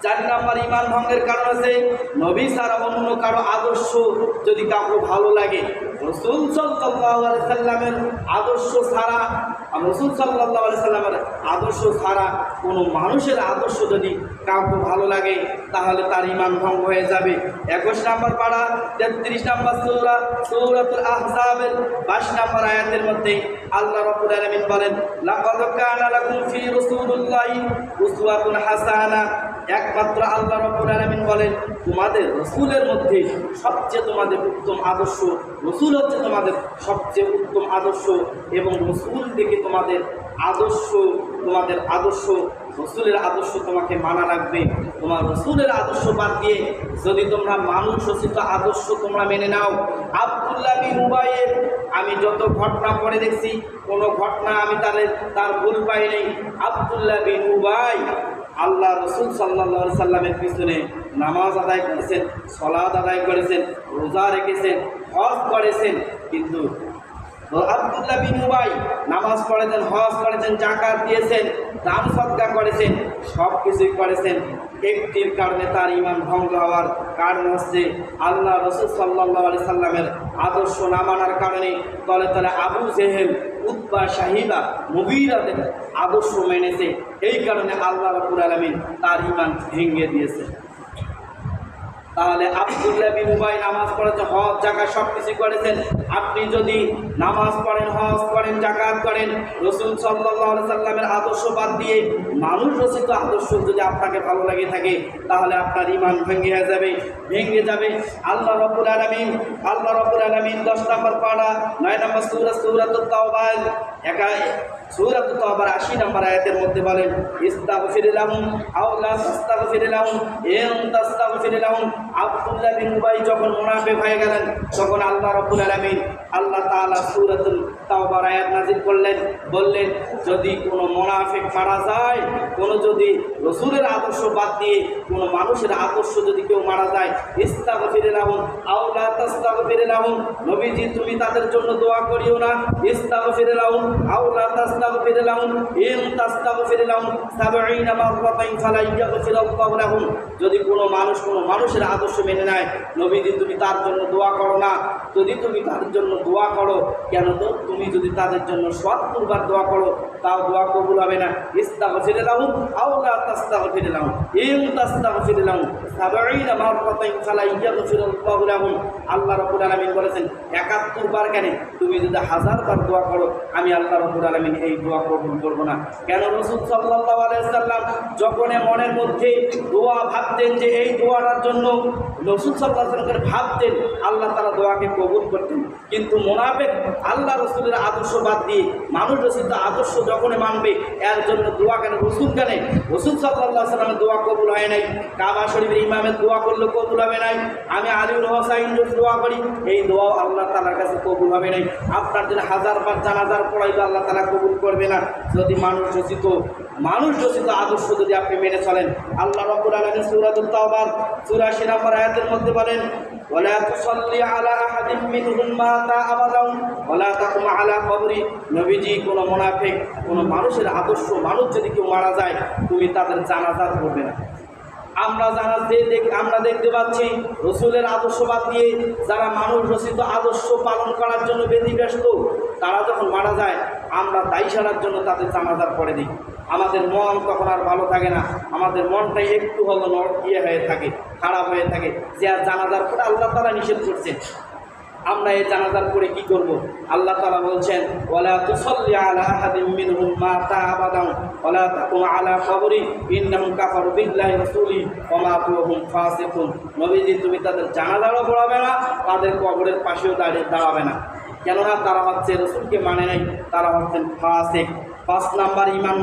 4 number ঈমান ভঙ্গের কারণ আছে নবী ছাড়া অন্য কারো আদর্শ যদি কাউকে ভালো লাগে। রাসূল সাল্লাল্লাহু আলাইহি সাল্লামের আদর্শ ছাড়া, রাসূল সাল্লাল্লাহু আলাইহি সাল্লামের আদর্শ ছাড়া কোনো মানুষের আদর্শ যদি কাউকে ভালো লাগে তাহলে তার ঈমান ভঙ্গ হয়ে যাবে। 21 নাম্বার পারা 33 নাম্বার সূরা সূরাতুল আহজাবের 22 নাম্বার আয়াতের মধ্যে আল্লাহ রাব্বুল আলামিন বলেন, লাকাদ কানা লাকুম ফি রাসূলিল্লাহি উসওয়াতুন হাসানাহ। একমাত্র আল্লাহ রাব্বুল আলামিন বলেন, তোমাদের রাসূলের মধ্যে সবচেয়ে তোমাদের উত্তম আদর্শ, রাসূল হচ্ছে তোমাদের সবচেয়ে উত্তম আদর্শ, এবং রাসূল থেকে তোমাদের আদর্শ রাসূলের আদর্শ তোমাকে মানা লাগবে। তোমার রাসূলের আদর্শ বাদ দিয়ে যদি তোমরা মানুষ রচিত আদর্শ তোমরা মেনে নাও। আব্দুল্লাহ বিন উবাইয়ের আমি যত ঘটনা পড়ে দেখছি, কোনো ঘটনা আমি তার ভুল পাই নেই। আব্দুল্লাহ বিন উবাই আল্লাহ রাসূল সাল্লাল্লাহু আলাইহি সাল্লামের পিছনে নামাজ আদায় করেছেন, সালাত আদায় করেছেন, রোজা রেখেছেন, হজ করেছেন, কিন্তু আব্দুল্লাহ বিন উবাই নামাজ পড়েছেন, হজ করেছেন, যাকাত দিয়েছেন, দান সদকা করেছেন, সব কিছুই করেছেন। একটির কারণে তার ঈমান ভঙ্গ হওয়ার কারণ হচ্ছে আল্লাহ রাসূল সাল্লাল্লাহু আলাইহি সাল্লামের আদর্শ না মানার কারণে। তলে তলে আবু জেহেল, উতবা, শাহিবা, মুগীরাদের আদর্শ মেনেছে। এই কারণে আল্লাহ রাব্বুল আলামিন তার ঈমান ভেঙে দিয়েছে। তাহলে আব্দুল্লাহ বিন উবাই নামাজ পড়েছেন, হজ যাকাত সব কিছু করেছেন। আপনি যদি নামাজ পড়েন, হজ করেন, যাকাত করেন, রাসূল সাল্লাল্লাহু আলাইহি সাল্লামের আদর্শ বাদ দিয়ে মানুষ রচিত আদর্শ যদি আপনাকে ভালো লাগে থাকে, তাহলে আপনার ঈমান ভেঙে যাবে। আল্লাহ রাব্বুল আলামিন 10 নম্বর পারা 9 নম্বর সূরাতুত তাওবা সূরাতুত তাওবার 80 নম্বর আয়াতের মধ্যে বলেন, ইস্তাগফির লাহুম আও লা তাস্তাগফির লাহুম ইন তাস্তাগফির লাহুম। আব্দুল্লাহ বিন উবাই যখন মুনাফিক হয়ে গেলেন, তখন আল্লাহ রাব্বুল আলামিন আল্লাহ তাআলা সূরাতুল তাওবার আয়াত নাযিল করলেন, বললেন যদি কোনো মুনাফিক মারা যায়, যদি রাসূলের আদর্শ বাদ দিয়ে কোনো মানুষের আদর্শ যদি কেউ মারা যায়, ইস্তাগফির লাহুম আও লা তাস্তাগফির লাহুম, নবীজি তুমি তাদের জন্য দোয়া করিও না। ইস্তাগফির লাহুম আও লা তাস্তাগফির লাহুম ইন তাস্তাগফির লাহুম 70 মাররাতাইন ফালা ইয়াগফিরুল্লাহু লাহুম। যদি কোনো মানুষের আদর্শ মেনে নেয়, নবীজি তুমি তার জন্য দোয়া করো না। যদি তুমি তাদের জন্য দোয়া করো, কেন তো তুমি যদি তাদের জন্য 70 বার দোয়া করো, তাও দোয়া কবুল হবে না। ইস্তাগফির লাহুম আও লা তাস্তাগফির লাহুম ইন তাস্তাগফির লাহুম 70 মাররাতাইন ফালা ইয়াগফিরুল্লাহু লাহুম। আল্লাহ রাব্বুল আলামিন বলেছেন 71 বার কেন, তুমি যদি 1000 বার দোয়া করো, আমি আল্লাহ রাব্বুল আলামিন এই দোয়া কবুল করব না। কেন? রাসূল সাল্লাল্লাহু আলাইহি সাল্লাম যখন মনের মধ্যে দোয়া ভাবতেন যে এই দোয়াটার জন্য, রাসূল সাল্লাল্লাহু আলাইহি সাল্লাম ভাবতেন, আল্লাহ তাআলা দোয়াকে কবুল করতেন। কিন্তু মুনাফিক আল্লাহ রাসূলের আদর্শ বাদ দিয়ে মানুষ রচিত আদর্শ যখন মানবে, এর জন্য দোয়া কেন, রাসূল কেন? রাসূল সাল্লাল্লাহু আলাইহি সাল্লামের দোয়া কবুল হয় নাই। কাবা শরীফের ইমামের দোয়া করলে কবুল হবে নাই। আমি আলীর হোসাইন যদি দোয়া করি, এই দোয়াও আল্লাহ তাআলার কাছে কবুল হবে নাই। আপনার জন্য 1000 বার জানাজার পড়াইলে আল্লাহ তাআলা কবুল করবে না, যদি মানুষ রচিত আদর্শ যদি আপনি মেনে চলেন। আল্লাহ রাব্বুল আলামিন সূরাতুত তাওবার 84 নম্বর আয়াতের মধ্যে বলেন, ওয়ালা তুসাল্লি আলা আহাদিম মিনহুম মাতা আবাদান ওয়ালা তাকুম আলা কবরি। নবীজি কোন মুনাফিক, কোন মানুষের আদর্শ মানুষ যদি কেউ মারা যায়, তুমি তাদের জানাজা পড়বে না। আমরা দেখতে পাচ্ছি রাসূলের আদর্শ বাদ দিয়ে যারা মানুষ রচিত আদর্শ পালন করার জন্য ব্যতিব্যস্ত, তারা যখন মারা যায়, আমরা দায়ী সারার জন্য তাদের জানাজার পড়ে দিই। আমাদের মন তখন আর ভালো থাকে না, আমাদের মনটাই একটু হলো হয়ে থাকে, খারাপ হয়ে থাকে, যে আর জানাজার পরে আল্লাহ তাআলা নিষেধ করছেন। আমরা এই জানাজার পরে কি করব? আল্লাহ তাআলা বলছেন, ওয়ালা তুসাল্লি আলা আহাদিম মিনহুম মাতা আবাদান ওয়ালা তাকুম আলা কবরি ইন্নাহুম কাফারু বিল্লাহি ওয়া রাসূলিহি ওয়া মাতু ওয়া হুম ফাসিকুন। নবীজি তুমি তাদের জানাজারও পড়াবে না, তাদের কবরের পাশেও দাঁড়াবে না। কেননা তারা হচ্ছে রাসূলকে মানে নাই, তারা হচ্ছেন ফাসিক। 5 নাম্বার ঈমান